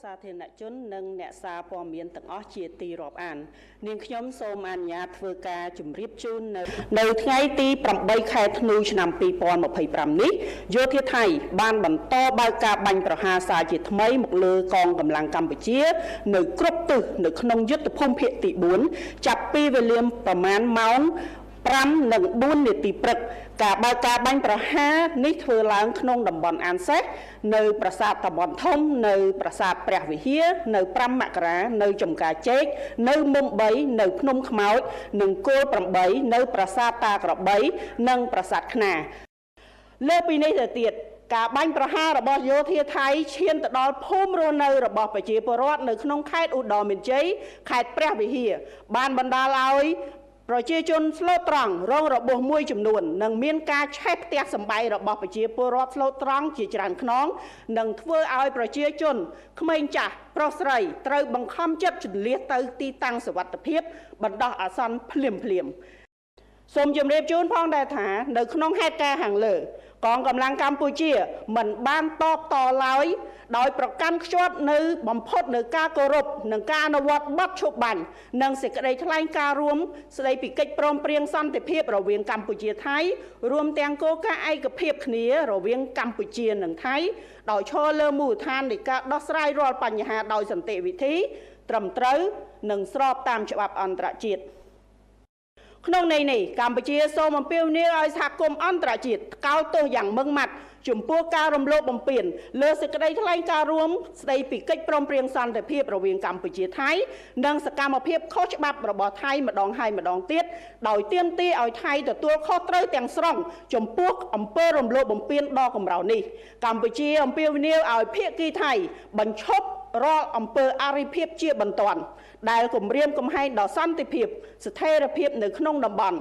សាធារណជននិងអ្នកសារព័ត៌មានទាំងអស់ជាទីរាប់អាននាងខ្ញុំសូមអនុញ្ញាតធ្វើការជម្រាបជូននៅថ្ងៃទី8ខែធ្នូឆ្នាំ2025នេះយោធាថៃបានបន្តបើកការបាញ់ប្រហារសារជាថ្មីមកលើកងកម្លាំងកម្ពុជានៅគ្រប់ទិសនៅក្នុងយុទ្ធភូមិភាគទី4ចាប់ពីវេលាប្រមាណម៉ោង5:04 នាទីព្រឹកការបើកការបាញ់ប្រហារនេះធ្វើឡើងក្នុងតំបន់អានសេះនៅប្រាសាទតាបន់ធំនៅប្រាសាទព្រះវិហារនៅ5មករានៅចំការជែកនៅមុំ3នៅភ្នំខ្មោចនិងគោល8នៅប្រាសាទតាក្របីនិងប្រាសាទខ្នាលើពីនេះទៅទៀតការបាញ់ប្រហាររបស់យោធាថៃឈានទៅដល់ភូមិរស់នៅរបស់ប្រជាពលរដ្ឋនៅក្នុងខេត្តឧត្តរមានជ័យខេត្តព្រះវិហារបានបណ្ដាលឲ្យប្រជាជនស្លូតត្រង់រងរបួសមួយចំនួននិងមានការឆេះផ្ទះសម្បែងរបស់ប្រជាពលរដ្ឋស្លូតត្រង់ជាច្រើនខ្នងនិងធ្វើឲ្យប្រជាជនក្មេងចាស់ប្រុសស្រីត្រូវបង្ខំចិត្តជម្លៀសទៅទីតាំងសុវត្ថិភាពបណ្ដោះអាសន្នភ្លាមសូមជម្រាបជូនផងដែរថានៅក្នុងហេតុការណ៍ខាងលើកងកម្លាំងកម្ពុជាមិនបានតបតឡើយដោយប្រកាន់ខ្ជាប់នៅបំផុតនៅការគោរពនិងការអនុវត្តបទឈប់បាញ់និងសេចក្តីថ្លែងការណ៍រួមស្តីពីកិច្ចព្រមព្រៀងសន្តិភាពរវាងកម្ពុជាថៃរួមទាំងគោលការណ៍ឯកភាពគ្នារវាងកម្ពុជានិងថៃដោយឈរលើមូលដ្ឋាននៃការដោះស្រាយរាល់បញ្ហាដោយសន្តិវិធីត្រឹមត្រូវនិងស្របតាមច្បាប់អន្តរជាតិក្នុងន័យនេះកម្ពុជាសូមអំពាវនាវឲ្យសហគមន៍អន្តរជាតិថ្កោលទោសយ៉ាងម៉ឺងម៉ាត់ចំពោះការរំលោភបំពានលើសេចក្តីថ្លែងការណ៍រួមស្តីពីកិច្ចព្រមព្រៀងសន្តិភាពរវាងកម្ពុជាថៃនិងសកម្មភាពខុសច្បាប់របស់ថៃម្ដងហើយម្ដងទៀតដោយទាមទារឲ្យថៃទទួលខុសត្រូវទាំងស្រុងចំពោះអំពើរំលោភបំពានដ៏កម្រៅនេះកម្ពុជាអំពាវនាវឲ្យភាគីថៃបញ្ឈប់រាល់អំពើអរិភាពជាបន្ទាន់ដែលគំរាមកំហែងដល់សន្តិភាពស្ថិរភាពនៅក្នុងតំបន់